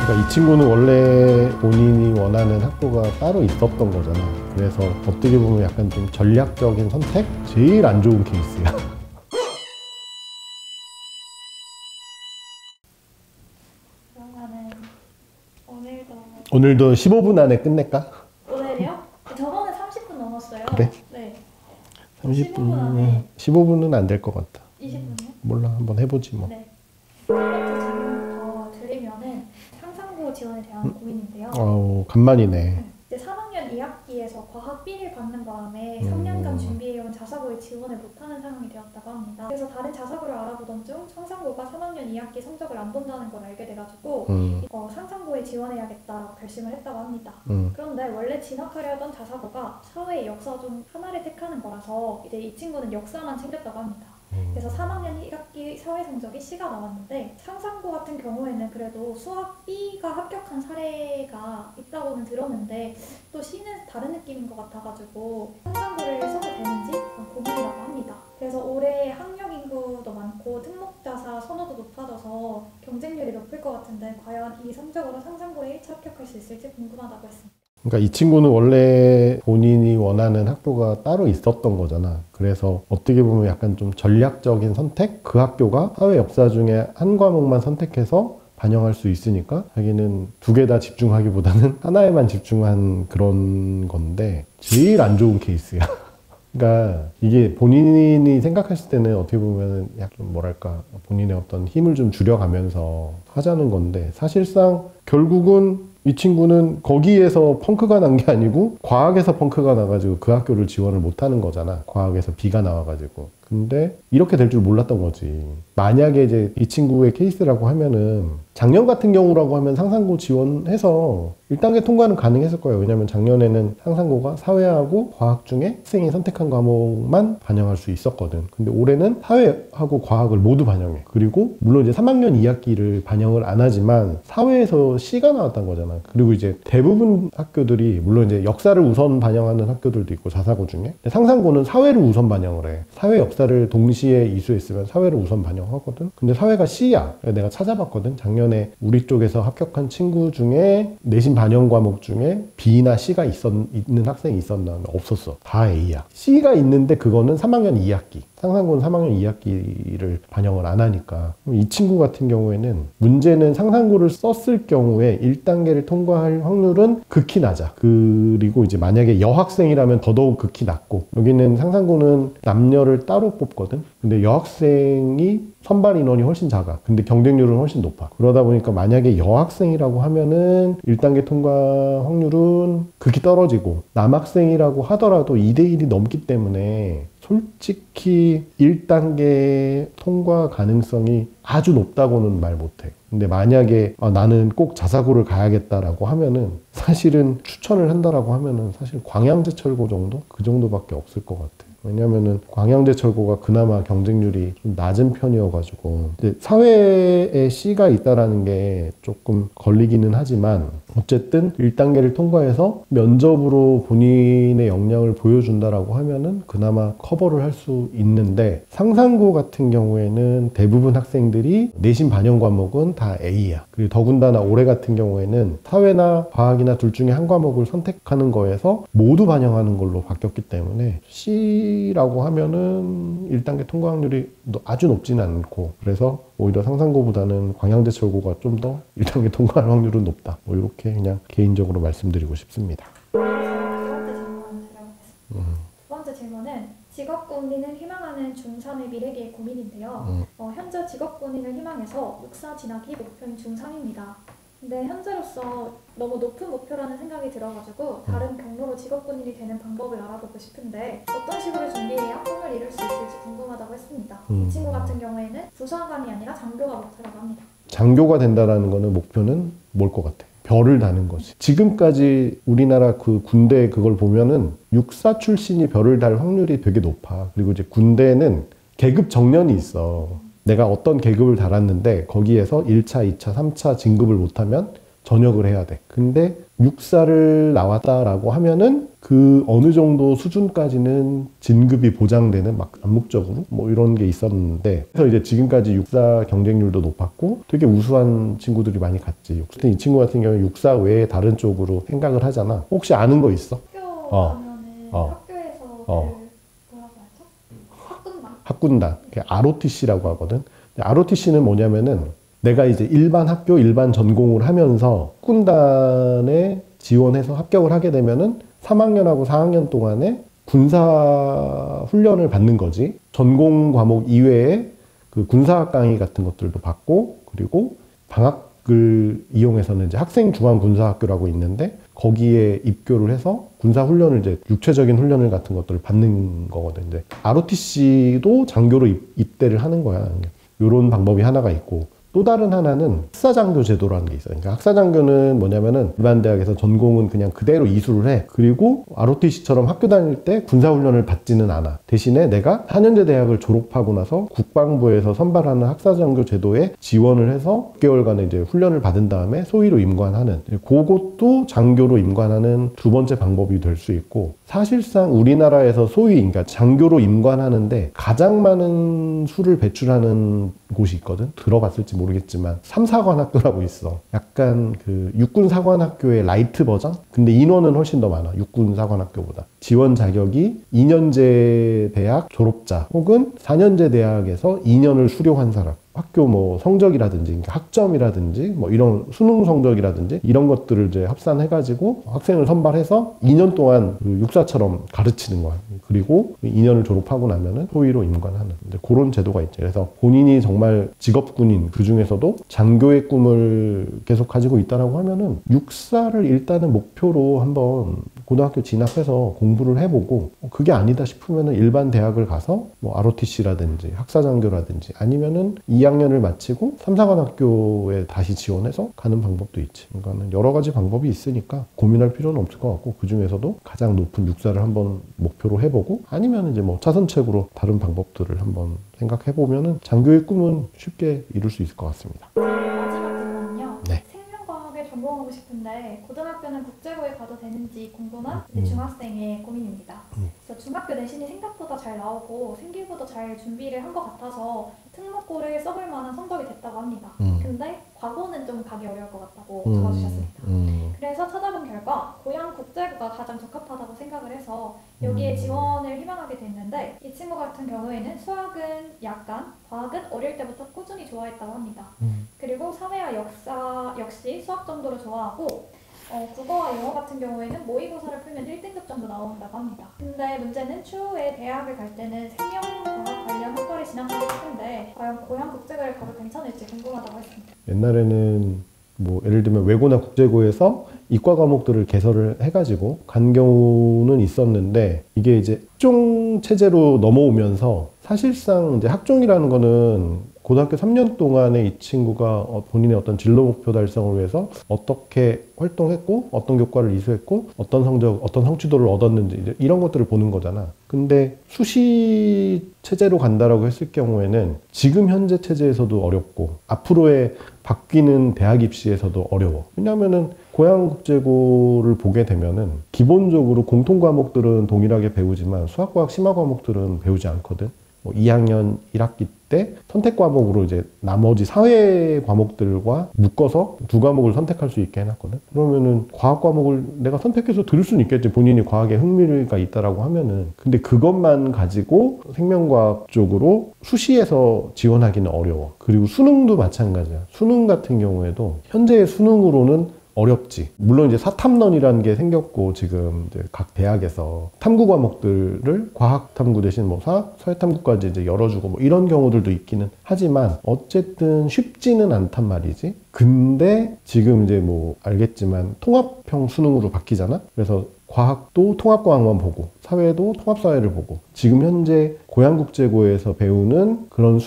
그러니까 이 친구는 원래 본인이 원하는 학교가 따로 있었던 거잖아. 그래서 어떻게 보면 약간 좀 전략적인 선택? 제일 안 좋은 케이스야. 그러면은 오늘도 15분 안에 끝낼까? 오늘이요? 저번에 30분 넘었어요. 그래? 네. 30분, 안에 15분은 안 될 것 같다. 20분이요? 몰라, 한번 해보지 뭐. 네. 첫 번째 질문부터 드리면은 상상고 지원에 대한 고민인데요. 간만이네. 이제 3학년 2학기에서 과학 B를 받는 바람에 3년간 준비해온 자사고에 지원을 못하는 상황이 되었다고 합니다. 그래서 다른 자사고를 알아보던 중 상상고가 3학년 2학기 성적을 안 본다는 걸 알게 돼가지고 상상고에 지원해야겠다라고 결심을 했다고 합니다. 그런데 원래 진학하려던 자사고가 사회 역사 중 하나를 택하는 거라서 이제 이 친구는 역사만 챙겼다고 합니다. 그래서 3학년 1학기 사회 성적이 C가 나왔는데 상상고 같은 경우에는 그래도 수학 B가 합격한 사례가 있다고는 들었는데 또 C는 다른 느낌인 것 같아가지고 상상고를 써도 되는지 고민이라고 합니다. 그래서 올해 학력 인구도 많고 특목자사 선호도 높아져서 경쟁률이 높을 것 같은데 과연 이 성적으로 상상고에 1차 합격할 수 있을지 궁금하다고 했습니다. 그러니까 이 친구는 원래 본인이 원하는 학교가 따로 있었던 거잖아. 그래서 어떻게 보면 약간 좀 전략적인 선택? 그 학교가 사회 역사 중에 한 과목만 선택해서 반영할 수 있으니까 자기는 두 개 다 집중하기보다는 하나에만 집중한 그런 건데 제일 안 좋은 케이스야. 그러니까 이게 본인이 생각했을 때는 어떻게 보면 약간 뭐랄까 본인의 어떤 힘을 좀 줄여가면서 하자는 건데 사실상 결국은 이 친구는 거기에서 펑크가 난 게 아니고 과학에서 펑크가 나가지고 그 학교를 지원을 못하는 거잖아. 과학에서 B가 나와가지고. 근데 이렇게 될 줄 몰랐던 거지. 만약에 이제 이 친구의 케이스라고 하면은 작년 같은 경우라고 하면 상상고 지원해서 1단계 통과는 가능했을 거예요. 왜냐면 작년에는 상상고가 사회하고 과학 중에 학생이 선택한 과목만 반영할 수 있었거든. 근데 올해는 사회하고 과학을 모두 반영해. 그리고 물론 이제 3학년 2학기를 반영을 안 하지만 사회에서 C가 나왔던 거잖아. 그리고 이제 대부분 학교들이 물론 이제 역사를 우선 반영하는 학교들도 있고 자사고 중에 상상고는 사회를 우선 반영을 해. 사회 역사를 동시에 이수했으면 사회를 우선 반영하거든. 근데 사회가 C야. 내가 찾아봤거든. 작년에 우리 쪽에서 합격한 친구 중에 내신 반영 과목 중에 B나 C가 있는 학생이 있었나? 없었어. 다 A야. C가 있는데 그거는 3학년 2학기. 상상고는 3학년 2학기를 반영을 안 하니까 이 친구 같은 경우에는 문제는 상상고를 썼을 경우에 1단계를 통과할 확률은 극히 낮아. 그리고 이제 만약에 여학생이라면 더더욱 극히 낮고 여기는 상상고는 남녀를 따로 뽑거든. 근데 여학생이 선발 인원이 훨씬 작아. 근데 경쟁률은 훨씬 높아. 그러다 보니까 만약에 여학생이라고 하면은 1단계 통과 확률은 극히 떨어지고 남학생이라고 하더라도 2대1이 넘기 때문에 솔직히 1단계 통과 가능성이 아주 높다고는 말 못해. 근데 만약에 나는 꼭 자사고를 가야겠다라고 하면은 사실은 추천을 한다라고 하면은 사실 광양제철고 정도? 그 정도밖에 없을 것 같아. 왜냐면은 광양제철고가 그나마 경쟁률이 좀 낮은 편이어가지고 사회에 C가 있다라는 게 조금 걸리기는 하지만 어쨌든 1단계를 통과해서 면접으로 본인의 역량을 보여준다라고 하면은 그나마 커버를 할 수 있는데 상상고 같은 경우에는 대부분 학생들이 내신 반영 과목은 다 A야. 그리고 더군다나 올해 같은 경우에는 사회나 과학이나 둘 중에 한 과목을 선택하는 거에서 모두 반영하는 걸로 바뀌었기 때문에 C라고 하면은 1단계 통과 확률이 아주 높지는 않고 그래서 오히려 상상고보다는 광양제철고가 좀 더 1단계 통과할 확률은 높다. 뭐 이렇게 그냥 개인적으로 말씀드리고 싶습니다. 두 번째 질문 드려보겠습니다. 두 번째 질문은 직업군인을 희망하는 중3의 미래계의 고민인데요. 현재 직업군인을 희망해서 육사 진학이 목표인 중3입니다. 근데 현재로서 너무 높은 목표라는 생각이 들어가지고 다른 경로로 직업군인이 되는 방법을 알아보고 싶은데 어떤 식으로 준비해야 꿈을 이룰 수 있을지 궁금하다고 했습니다. 이 친구 같은 경우에는 부사관이 아니라 장교가 목표라고 합니다. 장교가 된다라는 거는 목표는 뭘 것 같아? 별을 다는 거지. 지금까지 우리나라 그 군대 그걸 보면은 육사 출신이 별을 달 확률이 되게 높아. 그리고 이제 군대는 계급 정년이 있어. 내가 어떤 계급을 달았는데 거기에서 1차, 2차, 3차 진급을 못하면 전역을 해야 돼. 근데 육사를 나왔다라고 하면은 그 어느 정도 수준까지는 진급이 보장되는 막 암묵적으로 뭐 이런 게 있었는데, 그래서 이제 지금까지 육사 경쟁률도 높았고 되게 우수한 친구들이 많이 갔지. 근데 이 친구 같은 경우는 육사 외에 다른 쪽으로 생각을 하잖아. 혹시 아는 거 있어? 학교 가면은 학교에서 뭐라고 하죠? 학군단. ROTC라고 하거든. ROTC는 뭐냐면은 내가 이제 일반 학교, 일반 전공을 하면서 학군단에 지원해서 합격을 하게 되면은 3학년하고 4학년 동안에 군사 훈련을 받는 거지. 전공 과목 이외에 그 군사학 강의 같은 것들도 받고, 그리고 방학을 이용해서는 이제 학생 중앙 군사학교라고 있는데 거기에 입교를 해서 군사 훈련을 이제 육체적인 훈련을 같은 것들을 받는 거거든. 이제 ROTC도 장교로 입대를 하는 거야. 이런 방법이 하나가 있고, 또 다른 하나는 학사장교 제도라는 게 있어요. 그러니까 학사장교는 뭐냐면은 일반 대학에서 전공은 그냥 그대로 이수를 해. 그리고 ROTC처럼 학교 다닐 때 군사훈련을 받지는 않아. 대신에 내가 4년제 대학을 졸업하고 나서 국방부에서 선발하는 학사장교 제도에 지원을 해서 6개월간의 이제 훈련을 받은 다음에 소위로 임관하는, 그것도 장교로 임관하는 두 번째 방법이 될 수 있고, 사실상 우리나라에서 소위 그러니까 장교로 임관하는데 가장 많은 수를 배출하는 곳이 있거든. 들어봤을지 모르겠지만 3사관학교라고 있어. 약간 그 육군사관학교의 라이트 버전? 근데 인원은 훨씬 더 많아. 육군사관학교보다. 지원 자격이 2년제 대학 졸업자 혹은 4년제 대학에서 2년을 수료한 사람. 학교 뭐 성적이라든지, 그러니까 학점이라든지, 뭐 이런 수능 성적이라든지 이런 것들을 이제 합산해가지고 학생을 선발해서 2년 동안 그 육사처럼 가르치는 거야. 그리고 2년을 졸업하고 나면은 소위로 임관하는 이제 그런 제도가 있죠. 그래서 본인이 정말 직업군인, 그 중에서도 장교의 꿈을 계속 가지고 있다라고 하면은 육사를 일단은 목표로 한번 고등학교 진학해서 공부를 해보고, 그게 아니다 싶으면은 일반 대학을 가서 뭐 ROTC라든지 학사장교라든지 아니면은 2학년을 마치고 3사관학교에 다시 지원해서 가는 방법도 있지. 그러니까는 여러 가지 방법이 있으니까 고민할 필요는 없을 것 같고, 그 중에서도 가장 높은 육사를 한번 목표로 해보고, 아니면 이제 뭐 차선책으로 다른 방법들을 한번 생각해보면은 장교의 꿈은 쉽게 이룰 수 있을 것 같습니다. 마지막 질문은요. 네. 생명과학을 전공하고 싶은데 고등학교는 국제고에 가도 되는지 궁금한 중학생의 고민입니다. 그래서 중학교 내신이 생각보다 잘 나오고 생기부도 잘 준비를 한 것 같아서 특목고를 써볼 만한 성적이 됐다고 합니다. 근데 과거는 좀 가기 어려울 것 같다고 적어주셨습니다. 그래서 찾아본 결과 고향 국제고가 가장 적합하다고 생각을 해서 여기에 지원을 희망하게 됐는데, 이 친구 같은 경우에는 수학은 약간, 과학은 어릴 때부터 꾸준히 좋아했다고 합니다. 그리고 사회와 역사 역시 수학 정도로 좋아하고, 국어와 영어 같은 경우에는 모의고사를 풀면 1등급 정도 나온다고 합니다. 근데 문제는 추후에 대학을 갈 때는 생명과학 관련 학과를 진학하고 싶은데 과연 고향 국제고를 가도 괜찮을지 궁금하다고 했습니다. 옛날에는 뭐 예를 들면 외고나 국제고에서 이과 과목들을 개설을 해가지고 간 경우는 있었는데, 이게 이제 학종 체제로 넘어오면서 사실상 이제 학종이라는 거는 고등학교 3년 동안에 이 친구가 본인의 어떤 진로 목표 달성을 위해서 어떻게 활동했고, 어떤 교과를 이수했고, 어떤 성적, 어떤 성취도를 얻었는지 이제 이런 것들을 보는 거잖아. 근데 수시 체제로 간다라고 했을 경우에는 지금 현재 체제에서도 어렵고 앞으로의 바뀌는 대학 입시에서도 어려워. 왜냐하면은 고양국제고를 보게 되면은 기본적으로 공통 과목들은 동일하게 배우지만 수학과학 심화 과목들은 배우지 않거든. 뭐 2학년 1학기 때 선택 과목으로 이제 나머지 사회 과목들과 묶어서 두 과목을 선택할 수 있게 해놨거든. 그러면은 과학 과목을 내가 선택해서 들을 수는 있겠지. 본인이 과학에 흥미가 있다라고 하면은. 근데 그것만 가지고 생명과학 쪽으로 수시에서 지원하기는 어려워. 그리고 수능도 마찬가지야. 수능 같은 경우에도 현재의 수능으로는 어렵지. 물론 이제 사탐론이라는 게 생겼고, 지금 이제 각 대학에서 탐구 과목들을 과학 탐구 대신 뭐 사회 탐구까지 이제 열어주고 뭐 이런 경우들도 있기는 하지만 어쨌든 쉽지는 않단 말이지. 근데 지금 이제 뭐 알겠지만 통합형 수능으로 바뀌잖아. 그래서 과학도 통합과학만 보고 사회도 통합사회를 보고 지금 현재 고양국제고에서 배우는 그런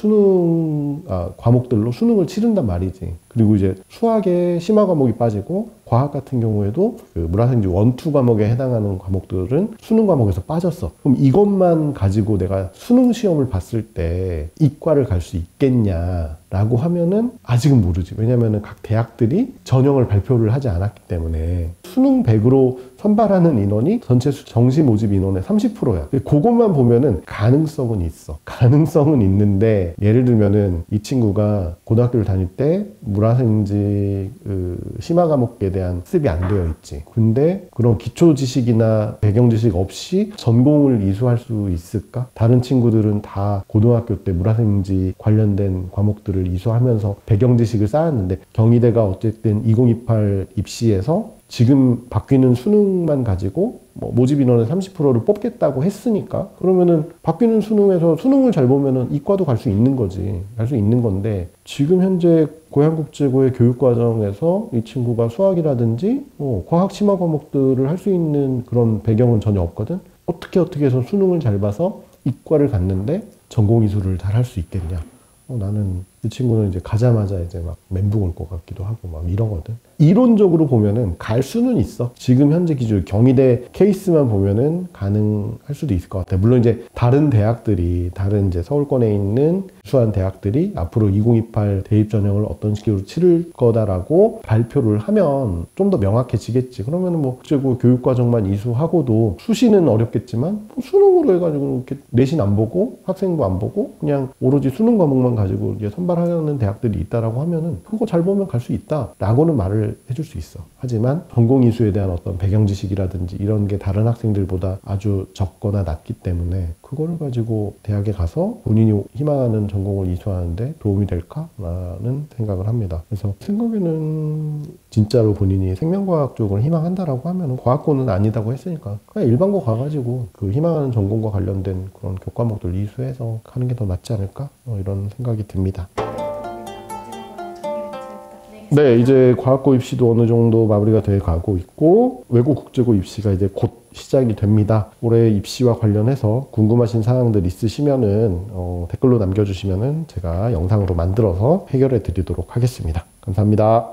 과목들로 수능을 치른단 말이지. 그리고 이제 수학에 심화 과목이 빠지고 과학 같은 경우에도 그 물화생지 1, 2 과목에 해당하는 과목들은 수능 과목에서 빠졌어. 그럼 이것만 가지고 내가 수능 시험을 봤을 때 이과를 갈 수 있겠냐라고 하면은 아직은 모르지. 왜냐면은 각 대학들이 전형을 발표를 하지 않았기 때문에 수능 100으로 선발하는 인원이 전체 정시 모집 인원의 30%야. 그것만 보면은 가능성은 있어. 가능성은 있는데 예를 들면은 이 친구가 고등학교를 다닐 때 물화생지 심화 과목에 대한 학습이 안 되어 있지. 근데 그런 기초 지식이나 배경 지식 없이 전공을 이수할 수 있을까? 다른 친구들은 다 고등학교 때 물화생지 관련된 과목들을 이수하면서 배경 지식을 쌓았는데 경희대가 어쨌든 2028 입시에서 지금 바뀌는 수능만 가지고 모집 인원의 30%를 뽑겠다고 했으니까 그러면은 바뀌는 수능에서 수능을 잘 보면은 이과도 갈 수 있는 거지. 갈 수 있는 건데 지금 현재 고양국제고의 교육과정에서 이 친구가 수학이라든지 과학 심화 과목들을 할 수 있는 그런 배경은 전혀 없거든. 어떻게 해서 수능을 잘 봐서 이과를 갔는데 전공 이수를 잘 할 수 있겠냐. 나는 이 친구는 이제 가자마자 이제 막 멘붕 올 것 같기도 하고 막 이러거든. 이론적으로 보면은 갈 수는 있어. 지금 현재 기준 경희대 케이스만 보면은 가능할 수도 있을 것 같아. 물론 이제 다른 대학들이 다른 이제 서울권에 있는 수한 대학들이 앞으로 2028 대입 전형을 어떤 식으로 치를 거다라고 발표를 하면 좀 더 명확해지겠지. 그러면은 뭐 국제고 교육과정만 이수하고도 수시는 어렵겠지만 수능으로 해가지고 이렇게 내신 안 보고 학생부 안 보고 그냥 오로지 수능 과목만 가지고 이제 선발하는 대학들이 있다라고 하면은 그거 잘 보면 갈 수 있다라고는 말을 해줄 수 있어. 하지만 전공 이수에 대한 어떤 배경 지식이라든지 이런 게 다른 학생들보다 아주 적거나 낮기 때문에 그거를 가지고 대학에 가서 본인이 희망하는 전공을 이수하는데 도움이 될까라는 생각을 합니다. 그래서 생각에는 진짜로 본인이 생명과학 쪽을 희망한다라고 하면은 과학고는 아니다고 했으니까 그냥 일반고 가가지고 그 희망하는 전공과 관련된 그런 교과목들 이수해서 가는 게 더 낫지 않을까? 이런 생각이 듭니다. 네, 이제 과학고 입시도 어느 정도 마무리가 돼 가고 있고 외고 국제고 입시가 이제 곧 시작이 됩니다. 올해 입시와 관련해서 궁금하신 사항들 있으시면은 댓글로 남겨주시면은 제가 영상으로 만들어서 해결해 드리도록 하겠습니다. 감사합니다.